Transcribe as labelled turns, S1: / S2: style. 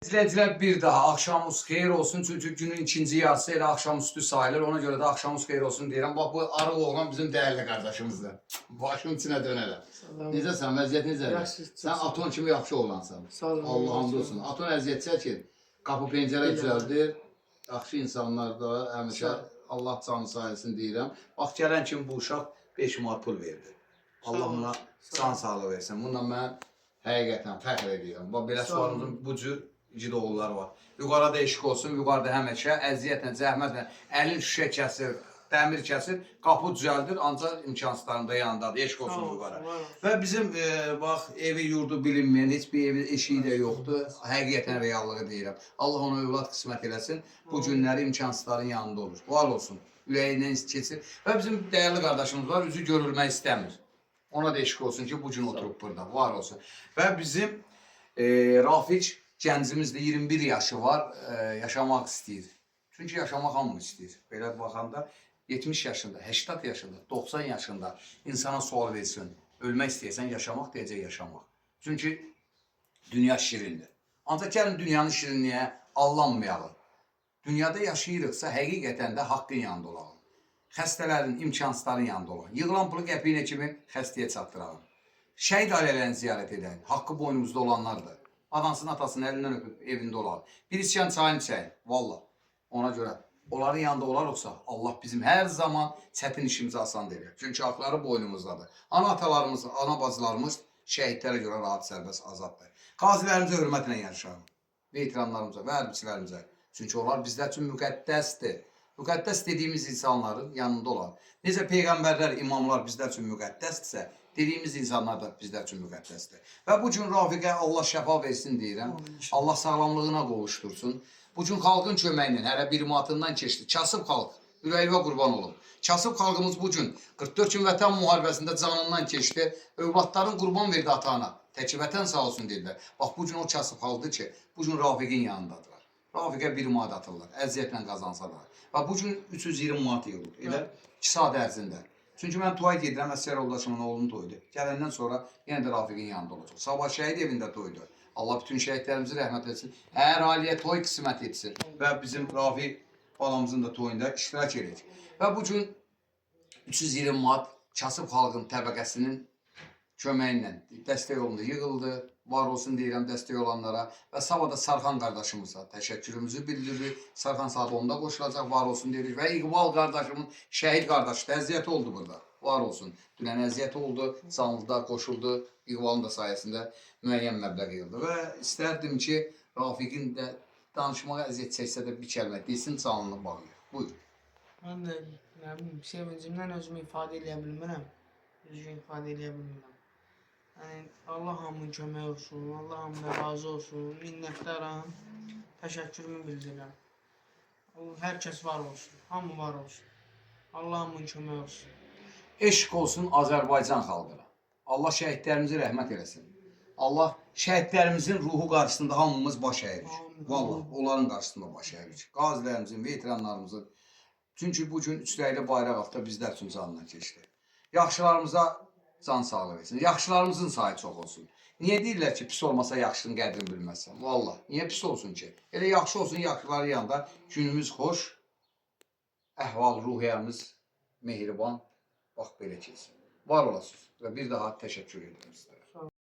S1: İzləyicilər bir daha axşamınız xeyir olsun. Çünki günün ikinci yarısı elə axşamüstü sayılır. Ona görə də axşamınız xeyir olsun deyirəm. Bax bu arıq oğlan bizim dəyərli qardaşımızdır. Başın içinə dönərəm. Necəsən? Vəziyyət necədir? Sən aton kimi yaxşı oğlansan. Allah hamd olsun. Aton əziyyət çəkir. Qapı pəncərə düzəldir. Yaxşı insanlar da həmişə Allah canı sayəsini deyirəm. Bax gələn kimi bu uşaq 5 manat pul verdi. Allah ona can sağlığı versin. Bununla mən həqiqətən fəxr edirəm. Bax belə sualımızın bu cür igid oğullar var. Yuqarıda eşik olsun, yuqarıda həmişə əziyyətlə, zəhmətlə, əlin şüşə kəsir, dəmir kəsir, qapı düzəldir, ancaq imkansızlarında yanındadır, eşik olsun yuqarı. Və bizim, bax, evi, yurdu bilinməyən, heç bir evi, eşiyi də yoxdur. Həqiqətən reallığı deyirəm. Allah ona övlad qismət eləsin, bu günləri imkansızların yanında olur. Var olsun, ürəyindən keçir. Və bizim dəyərli qardaşımız var, üzü görülmək istəmir. Ona da eşik olsun ki, bu gün oturub burada, var olsun. Və bizim Rafiq gəncimizdə 21 yaşı var, yaşamaq istəyir. Çünki yaşamaq hamı istəyir. Belə baxanda 70 yaşında, 80 yaşında, 90 yaşında insana sual versin. Ölmək istəyirsən, yaşamaq deyəcək yaşamaq. Çünki dünya şirindir. Ancaq gəlin dünyanın şirinliyə allanmayalım. Dünyada yaşayırıqsa, həqiqətən də haqqın yanında olalım. Xəstələrin, imkansızların yanında olalım. Yığılan pulu qəpiyinə kimi xəstəyə çatdıralım. Şəhid ailələrini ziyarət edək. Haqqı boynumuzda olanlardır. Anansının, atasının əlindən öpüb evində olalım. Bir içən çayını çəyin, valla. Ona görə onların yanında olarıqsa, Allah bizim hər zaman çətin işimizi asan edir. Çünki haqları boynumuzdadır. Ana atalarımız, ana bacılarımız şəhidlərə görə rahat, sərbəst, azaddır. Qazilərimizə hörmətlə yarışalım. Veteranlarımıza və hərbiçilərimizə. Çünki onlar bizlər üçün müqəddəsdir. Müqəddəs dediyimiz insanların yanında olan. Necə peyğəmbərlər, imamlar bizlər üçün müqəddəsdirsə, dediyimiz insanlar da bizlər üçün müqəddəsdir. Və bu gün Rafiqə Allah şəfa versin deyirəm. Allah sağlamlığına qovuştursun. Bu gün xalqın köməyi ilə hələ bir matından keçdi. Kasıb xalq, ürəyivə qurban olun. Kasıb xalqımız bu gün 44 gün vətən müharibəsində canından keçdi. Övladların qurban verdi ata-ana. Təki vətən sağ olsun dedilər. Bax bu gün o kasıb xalqdır ki, bu gün Rafiqin yanındadılar. Rafiqə bir manat atırlar, əziyyətlə qazansalar. Və bu gün 320 manat yığılır. Elə 2 saat ərzində. Çünki mən toy gedirəm, əsgər yoldaşımın oğlunun toyudur. Gələndən sonra yenə də Rafiqin yanında olacaq. Sabah şəhid evində toydur. Allah bütün şəhidlərimizi rəhmət etsin. Hər ailəyə toy qismət etsin. Və bizim Rafiq balamızın da toyunda iştirak edirik. Və bu gün 320 manat kasıb xalqın təbəqəsinin köməyi ilə dəstək olundu, yığıldı. Var olsun deyirəm dəstək olanlara. Və sabah da Sarxan qardaşımıza təşəkkürümüzü bildiririk. Sarxan saat 10-da qoşulacaq, var olsun deyirik. Və İqbal qardaşımın şəhid qardaşı da əziyyəti oldu burada. Var olsun. Dünən əziyyəti oldu, canlıda qoşuldu. İqbalın da sayəsində müəyyən məbləğ yığıldı. Və istərdim ki, Rafiqin də danışmağa əziyyət çəksə də bir kəlmə desin, canlını bağlayır. Buyur.
S2: Mən də nə bilim, sevincimdən özümü ifadə edə bilmirəm. Düzgün ifadə edə bilmirəm. Yəni, Allah hamının kömək olsun, Allah hamına razı olsun, minnətdaram, təşəkkürümü bildirirəm. Hər kəs var olsun, hamı var olsun. Allah hamının kömək olsun.
S1: Eşq olsun Azərbaycan xalqına. Allah şəhidlərimizi rəhmət eləsin. Allah şəhidlərimizin ruhu qarşısında hamımız baş əyirik. Vallahi, onların qarşısında baş əyirik. Qazilərimizin, veteranlarımızın. Çünki bu gün üçrəyli bayraq altında bizlər üçün canından keçdi. Yaxşılarımıza can sağlığı versin. Yaxşılarımızın sayı çox olsun. Niyə deyirlər ki, pis olmasa yaxşının qədrini bilməzsən? Vallahi, niyə pis olsun ki? Elə yaxşı olsun, yaxşıların yanında günümüz xoş, əhval, ruhiyyəmiz mehriban, bax belə keçsin. Var olasınız və bir daha təşəkkür edirəm sizə.